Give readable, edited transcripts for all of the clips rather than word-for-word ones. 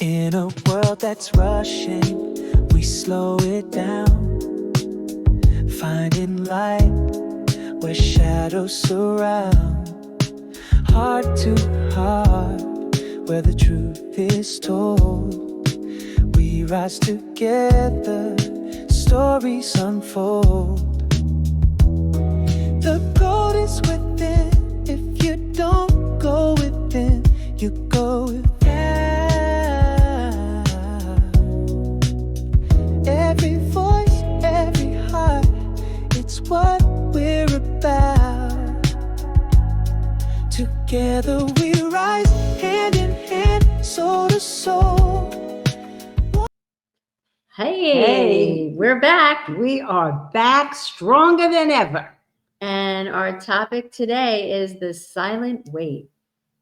In a world that's rushing, we slow it down, finding light where shadows surround. Heart to heart, where the truth is told. We rise together, stories unfold. The gold is within. If you don't go within, you go without. Every voice, every heart, it's what we're about. Together we rise, hand in hand, soul to soul. Hey, we're back. We are back stronger than ever. And our topic today is the silent wait.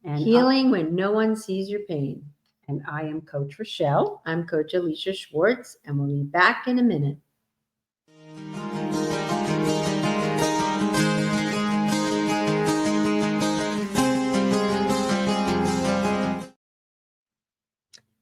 And Healing when no one sees your pain. And I am Coach Rochelle. I'm Coach Alisha Schwartz, and we'll be back in a minute.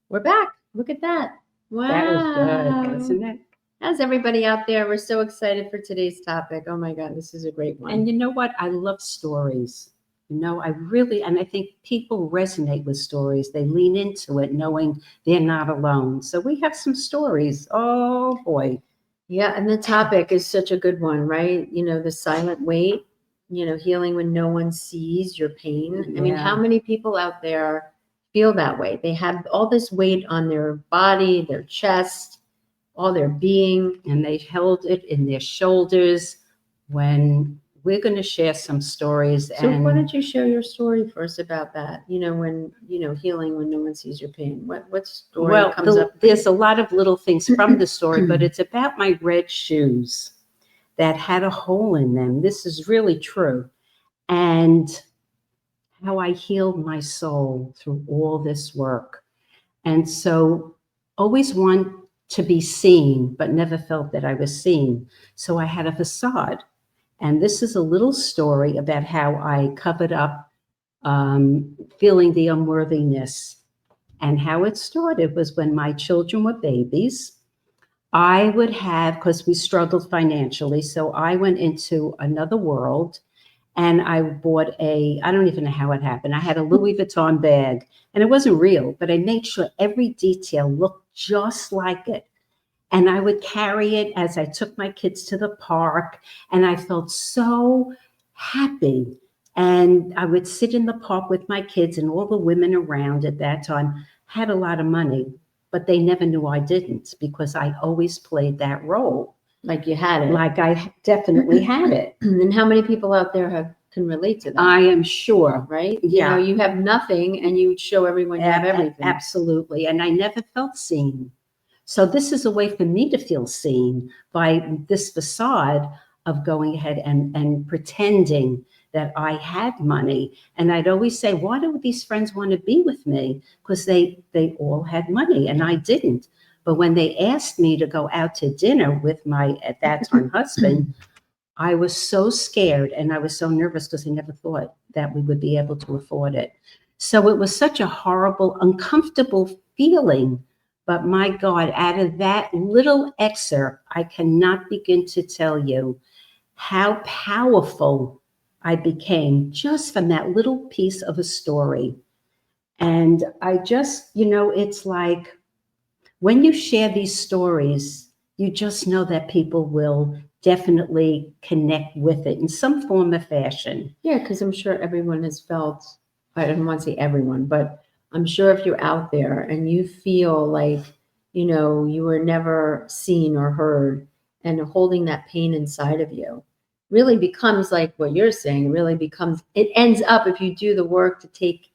We're back. Look at that. Wow. That was good, wasn't it? How's everybody out there? We're so excited for today's topic. Oh my God, this is a great one. And you know what? I love stories. I think people resonate with stories. They lean into it knowing they're not alone. So we have some stories. Oh boy. Yeah, and the topic is such a good one, right? The silent wait, healing when no one sees your pain. I mean, how many people out there feel that way? They have all this weight on their body, their chest, all their being. And they held it in their shoulders. When we're going to share some stories. So why don't you share your story first about that? When healing when no one sees your pain. What story comes up? There's a lot of little things from the story, but it's about my red shoes that had a hole in them. This is really true. And how I healed my soul through all this work. And so always want to be seen, but never felt that I was seen. So I had a facade. And this is a little story about how I covered up feeling the unworthiness. And how it started was when my children were babies. I would have, because we struggled financially, so I went into another world and I bought I don't even know how it happened. I had a Louis Vuitton bag and it wasn't real, but I made sure every detail looked just like it. And I would carry it as I took my kids to the park, and I felt so happy. And I would sit in the park with my kids, and all the women around at that time had a lot of money, but they never knew I didn't, because I always played that role. Like you had it. Like I definitely had it. And how many people out there can relate to that? I am sure. Right? Yeah. You have nothing and you show everyone you have everything. Absolutely. And I never felt seen. So this is a way for me to feel seen by this facade of going ahead and pretending that I had money. And I'd always say, why do these friends want to be with me? Because they all had money and I didn't. But when they asked me to go out to dinner with my, at that time, husband, I was so scared and I was so nervous because I never thought that we would be able to afford it. So it was such a horrible, uncomfortable feeling. But my God, out of that little excerpt, I cannot begin to tell you how powerful I became just from that little piece of a story. And I just, it's like when you share these stories, you just know that people will definitely connect with it in some form or fashion. Yeah, because I'm sure everyone has felt, I don't want to say everyone, but I'm sure if you're out there and you feel like, you were never seen or heard, and holding that pain inside of you really becomes like what you're saying, it ends up, if you do the work to take,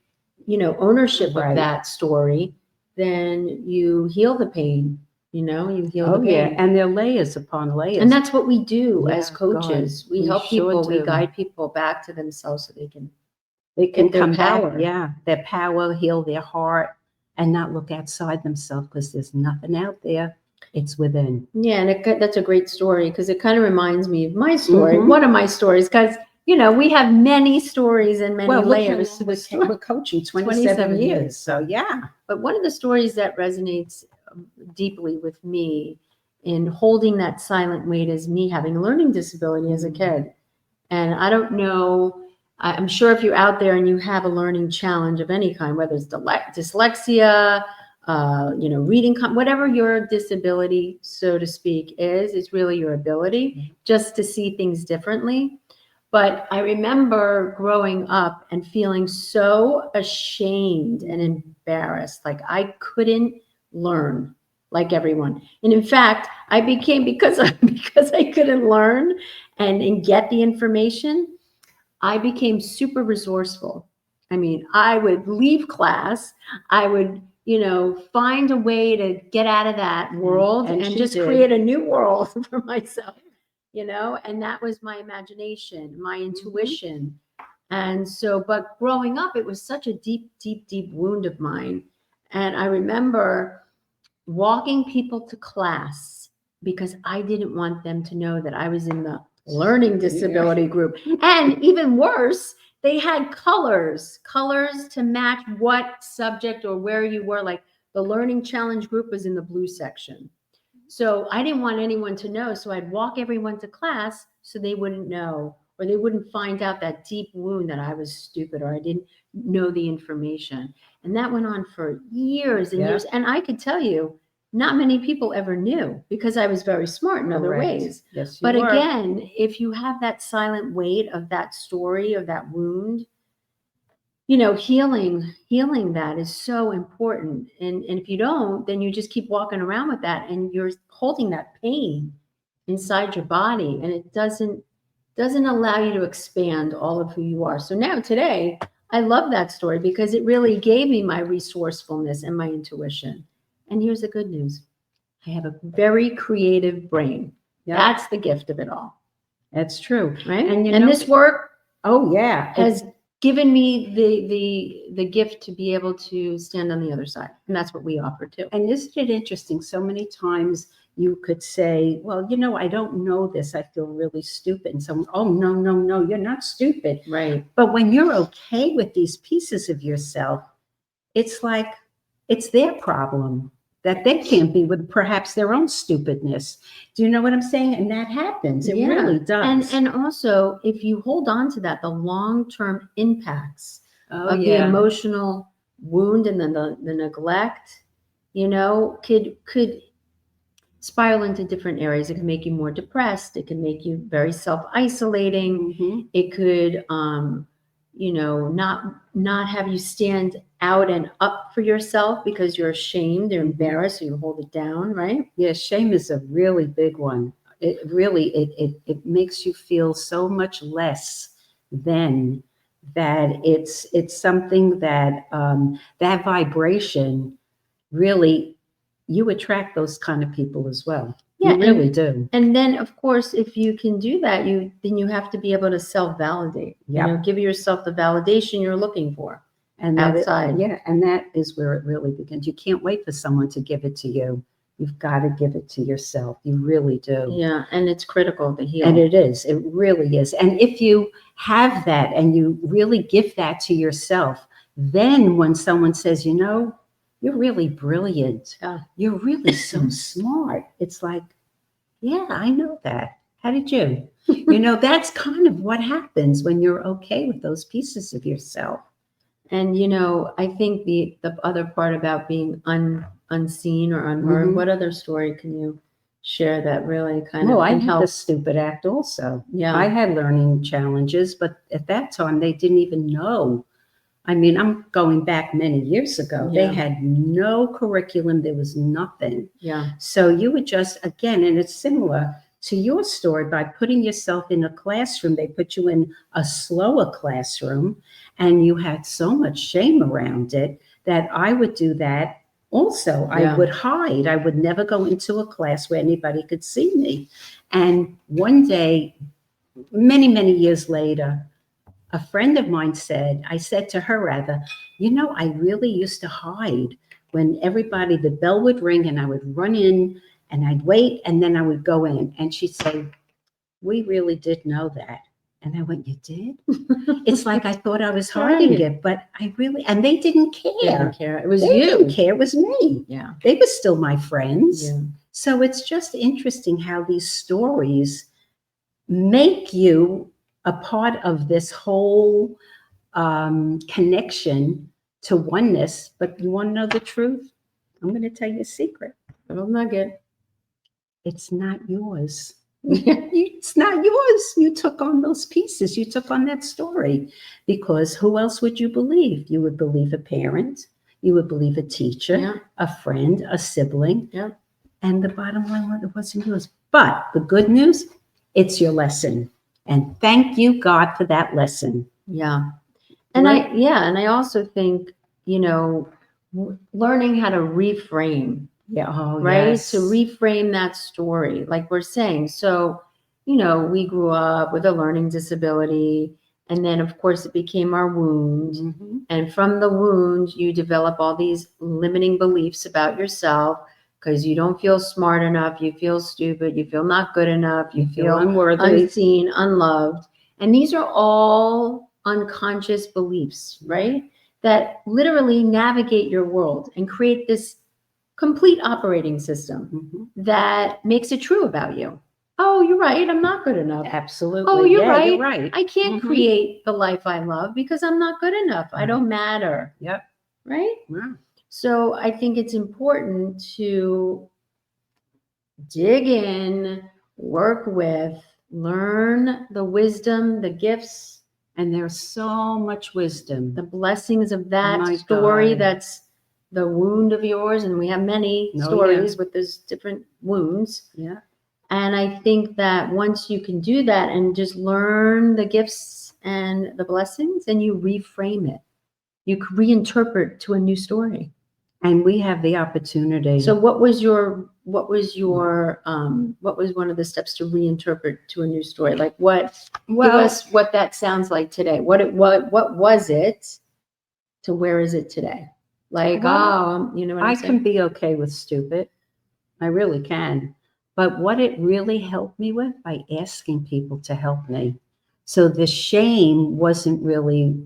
ownership of that story, then you heal the pain, you heal the pain. Yeah, and there are layers upon layers. And that's what we do as coaches. God, we help sure people, do. we guide people back to themselves so they can come power. back, their power, heal their heart, and not look outside themselves, because there's nothing out there. It's within. Yeah, and that's a great story, because it kind of reminds me of my story, one of my stories, because you know, we have many stories and many Well, look how layers to long the story. we're coaching 27 27 years. years. So yeah. But one of the stories that resonates deeply with me in holding that silent weight is me having a learning disability as a kid. And I don't know, I'm sure if you're out there and you have a learning challenge of any kind, whether it's dyslexia, you know, reading, whatever your disability, so to speak, is really your ability just to see things differently. But I remember growing up and feeling so ashamed and embarrassed, like I couldn't learn like everyone. And in fact, I became, because I couldn't learn and get the information, I became super resourceful. I mean, I would leave class, I would, you know, find a way to get out of that world And and she just did. create a new world for myself, you know, and that was my imagination, my intuition. And so, but growing up, it was such a deep, deep, deep wound of mine. And I remember walking people to class because I didn't want them to know that I was in the learning disability group. And even worse, they had colors to match what subject or where you were. Like the learning challenge group was in the blue section. So I didn't want anyone to know. So I'd walk everyone to class so they wouldn't know, or they wouldn't find out that deep wound that I was stupid or I didn't know the information. And that went on for years and years. And I could tell you, not many people ever knew because I was very smart in other Correct. ways. Yes, you But were. again, if you have that silent weight of that story, of that wound, you know, healing that is so important. And if you don't, then you just keep walking around with that and you're holding that pain inside your body, and it doesn't allow you to expand all of who you are. So now today, I love that story because it really gave me my resourcefulness and my intuition. And here's the good news. I have a very creative brain. Yep. That's the gift of it all. That's true. Right? And you And know, this work oh yeah, has given me the gift to be able to stand on the other side. And that's what we offer too. and isn't it interesting? So many times you could say, well, you know, I don't know this. I feel really stupid. And someone, oh, no, you're not stupid. Right. But when you're okay with these pieces of yourself, it's like it's their problem that they can't be with perhaps their own stupidness. Do you know what I'm saying? And that happens. It really does. And also, if you hold on to that, the long-term impacts of the yeah. emotional wound and then the neglect, you know, could spiral into different areas. It can make you more depressed. It can make you very self-isolating. Mhm. It could, you know, not have you stand out and up for yourself because you're ashamed or embarrassed, so you hold it down, right? Yeah, shame is a really big one. It really it makes you feel so much less than that. It's something that that vibration really, you attract those kind of people as well. Yeah, You really do. And then, of course, if you can do that, then you have to be able to self-validate. Yep. You know, give yourself the validation you're looking for. And outside. yeah, and that is where it really begins. You can't wait for someone to give it to you. You've got to give it to yourself. You really do. Yeah, and it's critical to heal. And it is. It really is. And if you have that and you really give that to yourself, then when someone says, you know, you're really brilliant. Yeah. You're really so smart. It's like, yeah, I know that. How did you? You know, that's kind of what happens when you're okay with those pieces of yourself. And, you know, I think the other part about being unseen or unheard, Mhm. what other story can you share that really kind Well, of I can had help? the stupid act also. Yeah. I had learning challenges, but at that time they didn't even know. I mean, I'm going back many years ago. Yeah. They had no curriculum. There was nothing. Yeah. So you would just, again, and it's similar to your story, by putting yourself in a classroom, they put you in a slower classroom and you had so much shame around it that I would do that also. Yeah. I would hide. I would never go into a class where anybody could see me. And one day, many, many years later, a friend of mine said, I said to her rather, you know, I really used to hide when everybody, the bell would ring and I would run in and I'd wait and then I would go in. And she'd say, we really did know that. And I went, you did? It's like I thought I was Right. hiding it, but I really, and they didn't care. They didn't care. It was They you. didn't care. It was me. Yeah. They were still my friends. Yeah. So it's just interesting how these stories make you a part of this whole connection to oneness. But you want to know the truth? I'm going to tell you a secret. Little nugget. It's not yours. It's not yours. You took on those pieces. You took on that story, because who else would you believe? You would believe a parent. You would believe a teacher, Yeah. a friend, a sibling. Yeah. And the bottom line was, it wasn't yours. But the good news, it's your lesson. And thank you, God, for that lesson. Yeah. And Right. I also think, learning how to reframe, Yeah. Oh, right? yes. To reframe that story, like we're saying. So, we grew up with a learning disability, and then of course it became our wound. Mhm. And from the wound, you develop all these limiting beliefs about yourself because you don't feel smart enough, you feel stupid, you feel not good enough, you feel unworthy. unseen, unloved. And these are all unconscious beliefs, right? That literally navigate your world and create this complete operating system Mhm. that makes it true about you. Oh, you're right, I'm not good enough. Absolutely. Oh, you're Yeah, right. You're right. I can't Mhm. create the life I love because I'm not good enough. I Right. don't matter. Yep. Right? Wow. So I think it's important to dig in, work with, learn the wisdom, the gifts, And there's so much wisdom. the blessings of that My story God. that's the wound of yours. And we have many Oh, stories with those different wounds. Yeah. And I think that once you can do that and just learn the gifts and the blessings, and you reframe it, you can reinterpret to a new story. And we have the opportunity. So what was one of the steps to reinterpret to a new story? Like give us what that sounds like today. What was it to where is it today? Like, you know what I'm I saying? can be okay with stupid. I really can. But what it really helped me with, by asking people to help me. So the shame wasn't really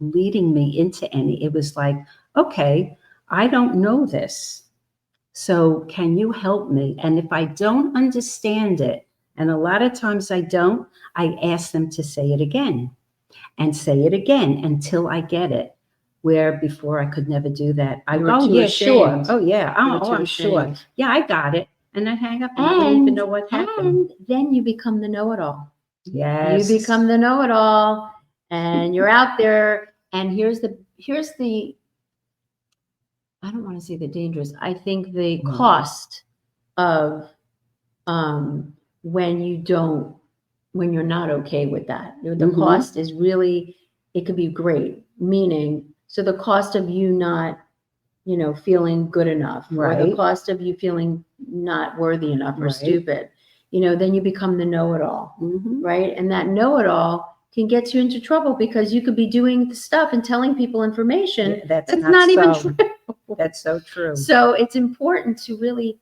leading me into any. It was like, okay, I don't know this. So can you help me? And if I don't understand it, and a lot of times I don't, I ask them to say it again and say it again until I get it. Where before I could never do that. I You were go, too yeah, ashamed. sure. Oh, yeah. You were too I'm sure. ashamed. Yeah, I got it. And I hang up and I don't even know what happened. And then you become the know-it-all. Yes. You become the know-it-all, and you're out there. And here's the I don't want to say the dangerous. I think the cost of when you're not okay with that. The Mhm. cost is really, it could be great. Meaning, so the cost of you not, feeling good enough, or the Right. cost of you feeling not worthy enough or Right. stupid, then you become the know-it-all, Mhm. right? And that know-it-all can get you into trouble because you could be doing the stuff and telling people information Yeah, that's that's not not even so. true. That's so true. So it's important to really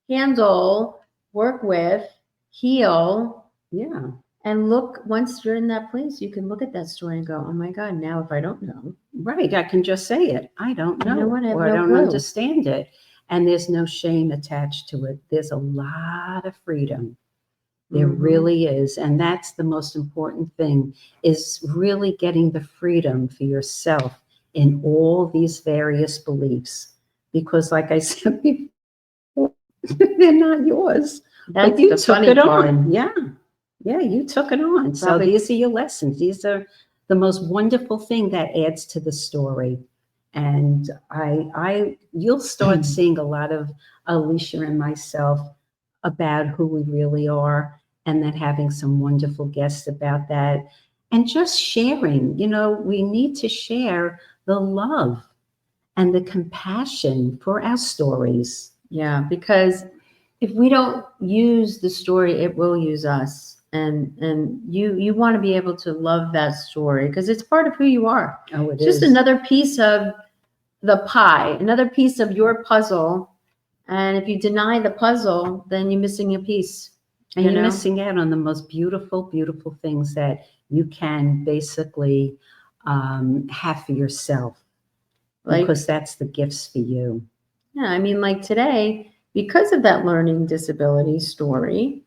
handle, work with, heal, Yeah. and look. Once you're in that place, you can look at that story and go, oh my God, now if I don't know. Right. I can just say it. I don't know. You know what? I have Or I no don't clue. understand it. And there's no shame attached to it. There's a lot of freedom. There Mhm. really is. And that's the most important thing, is really getting the freedom for yourself in all these various beliefs. Because like I said before, they're not yours. That's But you the took funny it part. on. Yeah. Yeah, you took it on. So Probably- these are your lessons. These are the most wonderful thing that adds to the story. And you'll start seeing a lot of Alicia and myself about who we really are, and then having some wonderful guests about that, and just sharing. We need to share the love and the compassion for our stories. Yeah, because if we don't use the story, it will use us. And you want to be able to love that story because it's part of who you are. Oh, It's just another piece of the pie, another piece of your puzzle. And if you deny the puzzle, then you're missing a piece. And you you're know? missing out on the most beautiful, beautiful things that you can basically have for yourself, Like, because that's the gifts for you. yeah, I mean, like today, because of that learning disability story,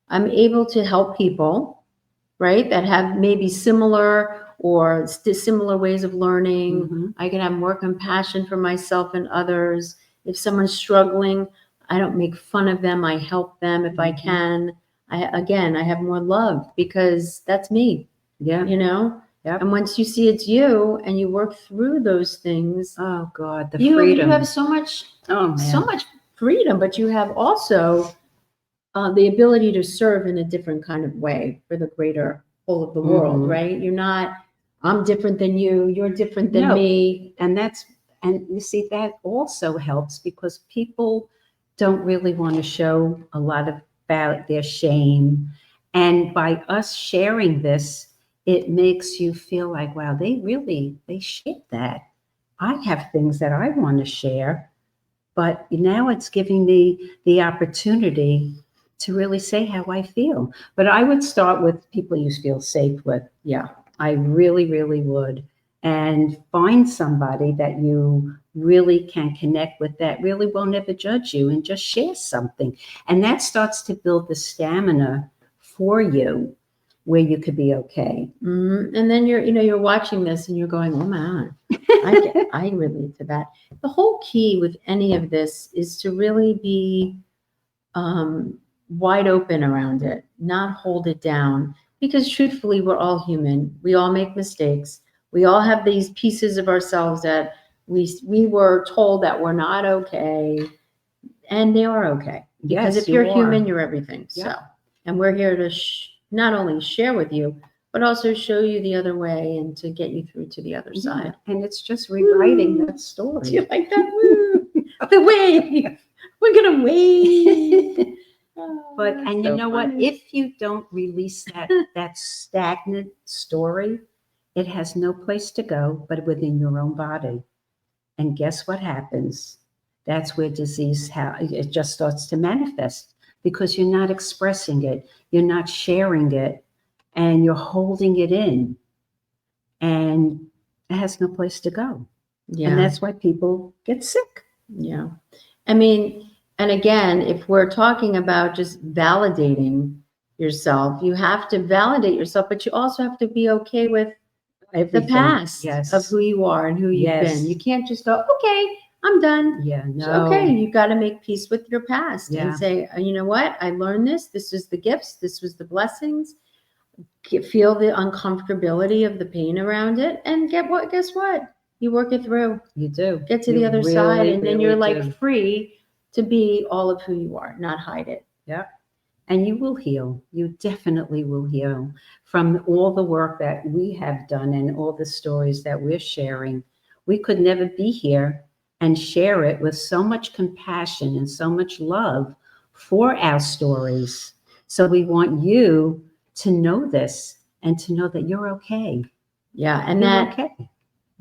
I'm able to help people, right, that have maybe similar or similar ways of learning. Mhm. I can have more compassion for myself and others. If someone's struggling, I don't make fun of them. I help them if I Mhm. can. I have more love because that's me, Yeah. you know? Yep. And once you see it's you and you work through those things, Oh God, the you freedom. have so much Oh man. so much freedom, but you have also the ability to serve in a different kind of way for the greater whole of the world, Mhm. right? You're not, I'm different than you, you're different than No. me. And you see, that also helps because people don't really want to show a lot about their shame. And by us sharing this, it makes you feel like, wow, they shared that. I have things that I want to share, but now it's giving me the opportunity to really say how I feel. But I would start with people you feel safe with. Yeah. I really, really would. And find somebody that you really can connect with that really won't ever judge you, and just share something. And that starts to build the stamina for you where you could be okay. And then you're watching this and you're going, oh man, I relate to that. The whole key with any of this is to really be wide open around it, not hold it down. Because truthfully, we're all human. We all make mistakes. We all have these pieces of ourselves that we were told that we're not okay, and they are okay. Because Yes, if you're you human, are. you're everything. Yeah. So, and we're here to not only share with you, but also show you the other way and to get you through to the other Yeah. side. And it's just rewriting Woo. that story. Do you like that? Woo. The wave. We're gonna wave. But That's and you so know what? funny. If you don't release that stagnant story, it has no place to go but within your own body. And guess what happens? That's where disease it just starts to manifest, because you're not expressing it, you're not sharing it, and you're holding it in, and it has no place to go. And Yeah, that's why people get sick. yeah. I mean, and again, if we're talking about just validating yourself, you have to validate yourself, but you also have to be okay with the Everything. past of Yes. who you are and who you've Yes. been. You can't just go, okay, I'm done. Yeah. It's No. okay, you got to make peace with your past Yeah. and say, you know what? I learned this. This was the gifts. This was the blessings. Feel the uncomfortability of the pain around it, and guess what? You work it through. You do. Get to You the other side, really, and then really you're like do. free to be all of who you are, not hide it. Yeah. And you will heal. You definitely will heal from all the work that we have done and all the stories that we're sharing. We could never be here and share it with so much compassion and so much love for our stories. So we want you to know this and to know that you're okay. Yeah, and You're that okay.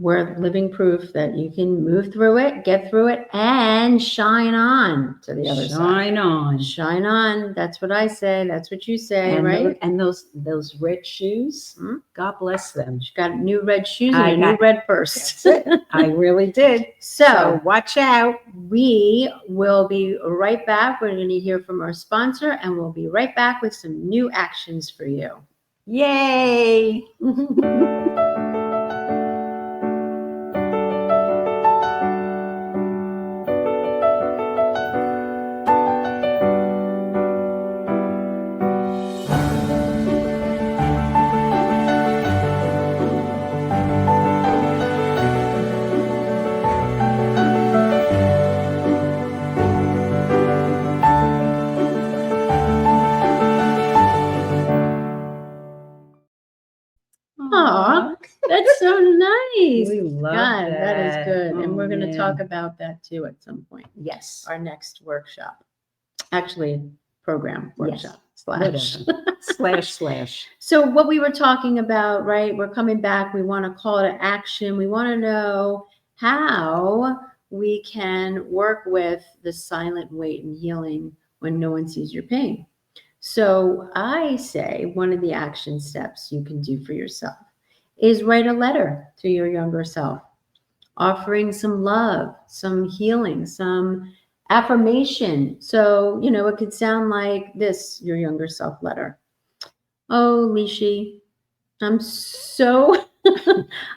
we're living proof that you can move through it, get through it, and shine on to the other side. Shine on. Shine on. That's what I say. That's what you say, And right? those red shoes, God bless them. She got new red shoes and I a new got- red purse. That's it. I really did. So watch out. we will be right back. We're going to hear from our sponsor, and we'll be right back with some new actions for you. Yay. Aw, that's so nice. We love God, that is that. good. Oh, And we're going to man. talk about that too at some point. Yes. Our next workshop. Actually, program workshop Whatever. slash. So what we were talking about, right? We're coming back. We want to call to action. We want to know how we can work with the silent weight and healing when no one sees your pain. So I say one of the action steps you can do for yourself is write a letter to your younger self, offering some love, some healing, some affirmation. So, it could sound like this, your younger self letter. Oh, Lishi, I'm so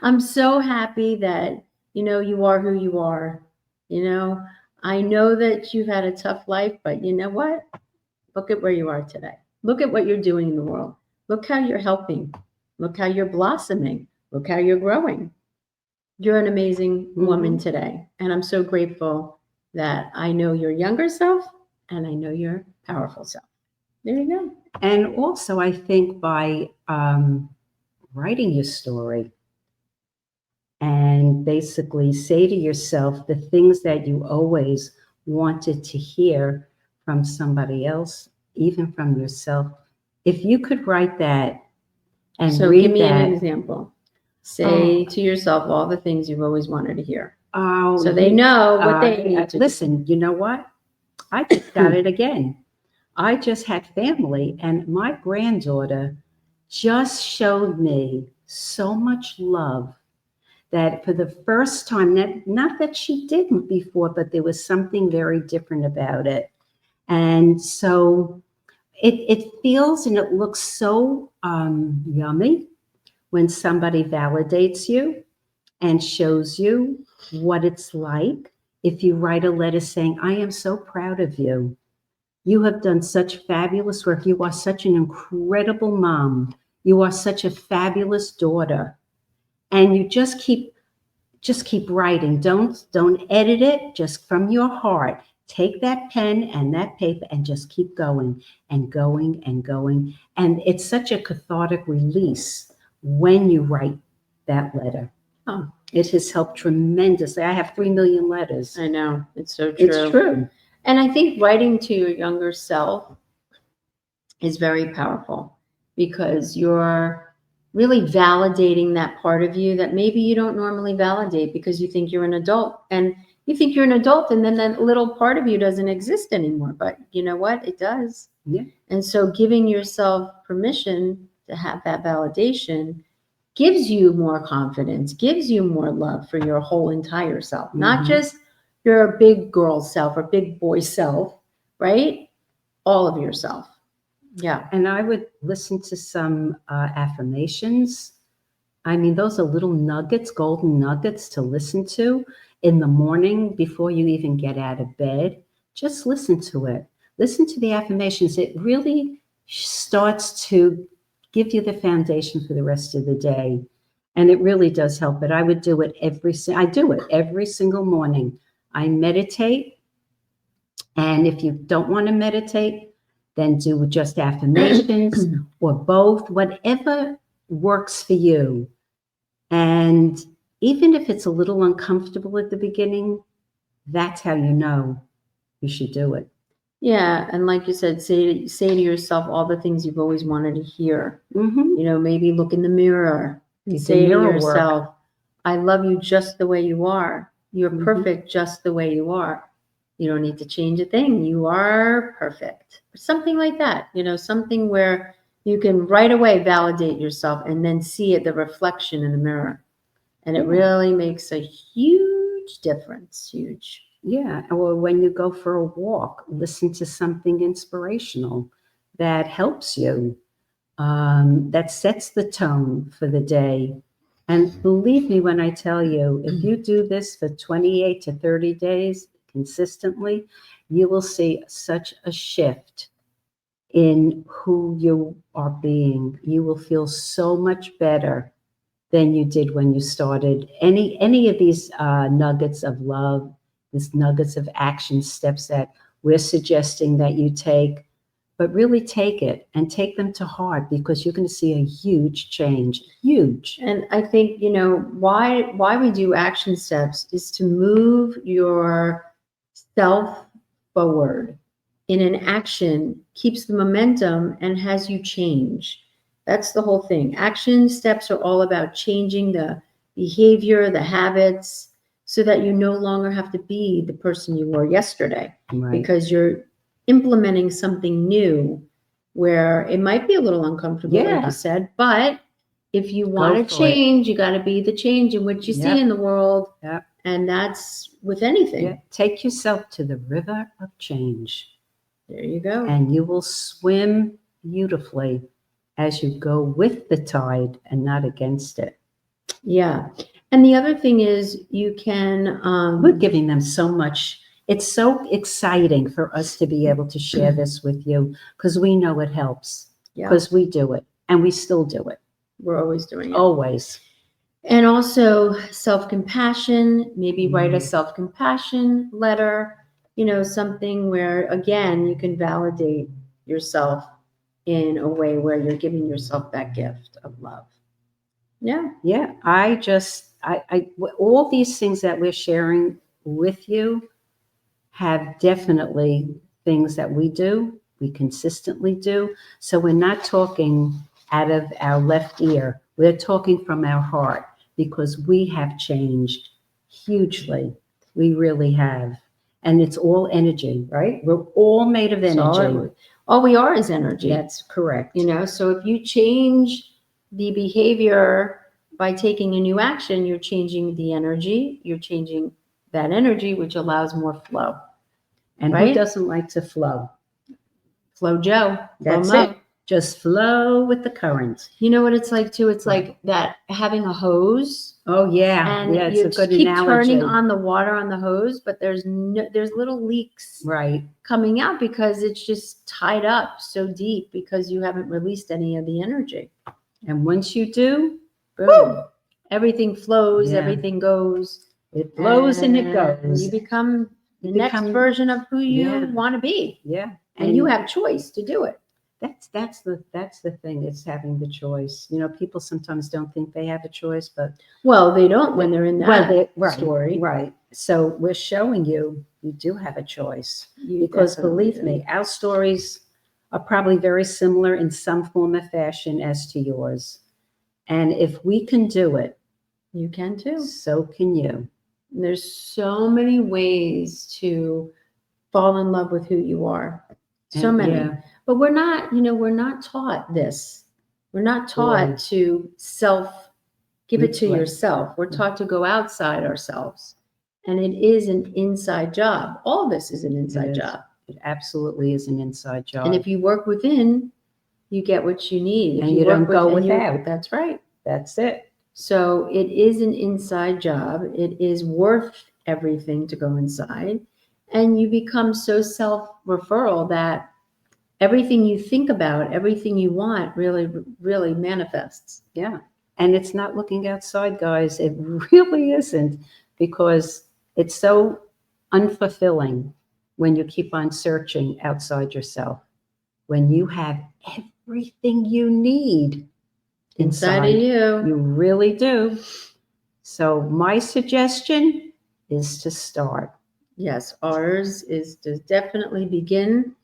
I'm so happy that you are who you are. You know, I know that you've had a tough life, but you know what? Look at where you are today. Look at what you're doing in the world. Look how you're helping. Look how you're blossoming. Look how you're growing. You're an amazing woman today. And I'm so grateful that I know your younger self and I know your powerful self. There you go. And also, I think by writing your story and basically say to yourself the things that you always wanted to hear from somebody else, even from yourself. If you could write that and So read give me that, an example. Say to yourself all the things you've always wanted to hear. oh, So they know what they need to listen. You know what? I just got it again. I just had family, and my granddaughter just showed me so much love that for the first time, not that she didn't before, but there was something very different about it. And so it feels and it looks so yummy when somebody validates you and shows you what it's like. If you write a letter saying, I am so proud of you. You have done such fabulous work. You are such an incredible mom. You are such a fabulous daughter. And you just keep writing. Don't edit it, just from your heart. Take that pen and that paper and just keep going and going and going. And it's such a cathartic release when you write that letter. Oh. It has helped tremendously. I have 3 million letters. I know. It's so true. It's true. And I think writing to your younger self is very powerful because you're really validating that part of you that maybe you don't normally validate because you think you're an adult. And you think you're an adult and then that little part of you doesn't exist anymore. But you know what? It does. Yeah. And so giving yourself permission to have that validation gives you more confidence, gives you more love for your whole entire self, not just your big girl self or big boy self, right? All of yourself. Yeah. And I would listen to some affirmations. I mean, those are little nuggets, golden nuggets to listen to in the morning before you even get out of bed. Just listen to it. Listen to the affirmations. It really starts to give you the foundation for the rest of the day. And it really does help. But I would do it I do it every single morning. I meditate. And if you don't want to meditate, then do just affirmations or both, whatever works for you. And even if it's a little uncomfortable at the beginning, that's how you know you should do it. Yeah. And like you said, say to yourself all the things you've always wanted to hear. Maybe look in the mirror and say to yourself, I love you just the way you are. You're perfect just the way you are. You don't need to change a thing. You are perfect. Something like that, something where you can right away validate yourself and then see it, the reflection in the mirror. And it really makes a huge difference. Huge. Yeah. Or when you go for a walk, listen to something inspirational that helps you, that sets the tone for the day. And believe me when I tell you, if you do this for 28 to 30 days consistently, you will see such a shift in who you are being. You will feel so much better than you did when you started. Any of these nuggets of love, these nuggets of action steps that we're suggesting that you take, but really take it and take them to heart because you're going to see a huge change. Huge. And I think, why we do action steps is to move your self forward in an action, keeps the momentum and has you change. That's the whole thing. Action steps are all about changing the behavior, the habits, so that you no longer have to be the person you were yesterday. Right. Because you're implementing something new where it might be a little uncomfortable, like Yeah. you said, but if you want to for it. change, you got to be the change in which you see Yep. in the world. Yep. And that's with anything. Yeah. Take yourself to the river of change, There you go. and you will swim beautifully as you go with the tide and not against it. Yeah. And the other thing is you can, We're giving them so much. It's so exciting for us to be able to share this with you because we know it helps, yeah, because we do it and we still do it. we're always doing it. Always. And also self-compassion, maybe write a Mm. self-compassion letter, something where, again, you can validate yourself in a way where you're giving yourself that gift of love. Yeah. Yeah. All these things that we're sharing with you have definitely things that we do, we consistently do. So we're not talking out of our left ear. We're talking from our heart because we have changed hugely. We really have. And it's all energy, right? We're all made of energy. All we are is energy. That's correct. So if you change the behavior by taking a new action, you're changing the energy, you're changing that energy, which allows more flow. And right? who doesn't like to flow? Flow Joe. That's flow it. Mo. Just flow with the current. You know what it's like too? It's Right. like that having a hose. Oh yeah, And yeah, it's you a good keep analogy. turning on the water on the hose, but there's little leaks Right. coming out because it's just tied up so deep because you haven't released any of the energy. And once you do, boom, everything flows, Yeah. everything goes. It flows and it and goes. You become the You next become- version of who you Yeah. want to be, Yeah. and you have choice to do it. That's the thing. It's having the choice. People sometimes don't think they have a choice, but Well, they don't when they're in that right, story. Right. So we're showing you do have a choice. You Because definitely believe do. me, our stories are probably very similar in some form or fashion as to yours. And if we can do it, You can too. so can you. And there's so many ways to fall in love with who you are. So And, many. yeah. But we're not taught this. We're not taught Boy. to give it to Right. yourself. We're taught to go outside ourselves. And it is an inside job. All this is an inside is. job. It absolutely is an inside job. And if you work within, you get what you need. If And you don't work go within, without. That's right. That's it. So it is an inside job. It is worth everything to go inside. And you become so self-referral that everything you think about, everything you want really, really manifests. Yeah. And it's not looking outside, guys. It really isn't, because it's so unfulfilling when you keep on searching outside yourself, when you have everything you need Inside of you. You really do. So my suggestion is to start. Yes, ours is to definitely begin.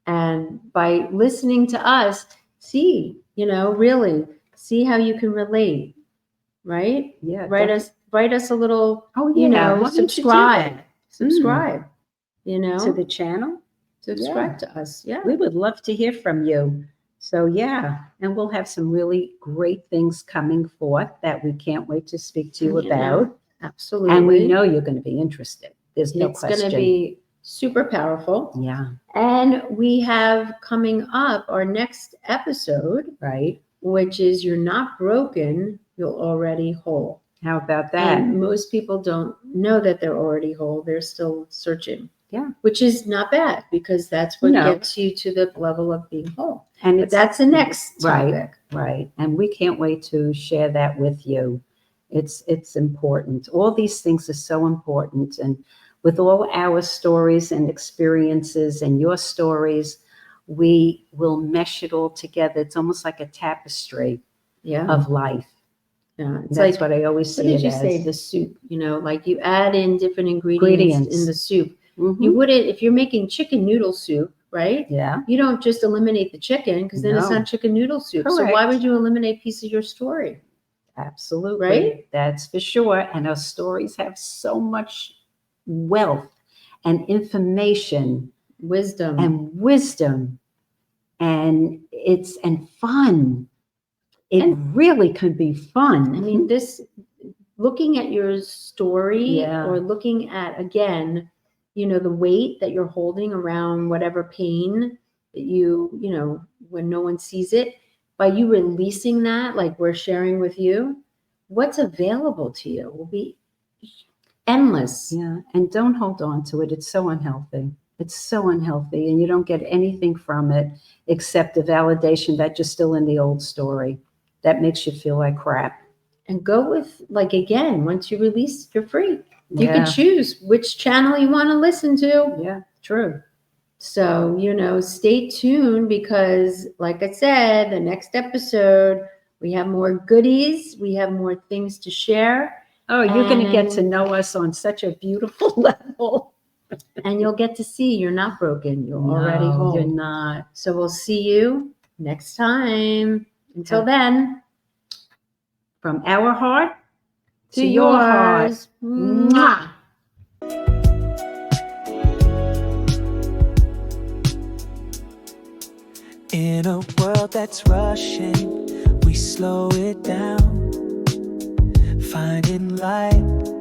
And by listening to us, really see how you can relate, right? Yeah. Write us a little, Oh, yeah. Why don't you do subscribe. that? Subscribe, To the channel. subscribe to us. Yeah. We would love to hear from you. So yeah, and we'll have some really great things coming forth that we can't wait to speak to you about. Absolutely. And we know you're going to be interested. There's no it's question. going to be super powerful. Yeah. And we have coming up our next episode, Right. which is You're Not Broken, You're Already Whole. How about that? And most people don't know that they're already whole. They're still searching. Yeah. Which is not bad, because that's what No. gets you to the level of being whole. And But that's the next topic. Right. And we can't wait to share that with you. It's important. All these things are so important. And with all our stories and experiences and your stories, we will mesh it all together. It's almost like a tapestry Yeah. of life. Yeah. It's That's like, what I always what see did it you as. say? The soup, like you add in different ingredients in the soup. Mhm. You wouldn't, if you're making chicken noodle soup, right? Yeah. You don't just eliminate the chicken, because then it's No. not chicken noodle soup. So why Correct. would you eliminate a piece of your story? Absolutely. Right? That's for sure. And our stories have so much wealth and information Wisdom. and wisdom and fun. It And- really could be fun. I mean, looking at your story Yeah. or looking at, again, the weight that you're holding around whatever pain that when no one sees it, by you releasing that, like we're sharing with you, what's available to you will be endless. Yeah, and don't hold on to it. It's so unhealthy. It's so unhealthy, and you don't get anything from it except the validation that you're still in the old story. That makes you feel like crap. And go with, like, again, once you release, you're free. You Yeah. can choose which channel you want to listen to. Yeah, true. So, stay tuned because, like I said, the next episode, we have more goodies. We have more things to share. Oh, you're going to get to And- know us on such a beautiful level. And you'll get to see you're not broken. You're already No, whole. you're not. So we'll see you next time. Until then, From our heart to your heart. yours. Mwah. In a world that's rushing, we slow it down, finding light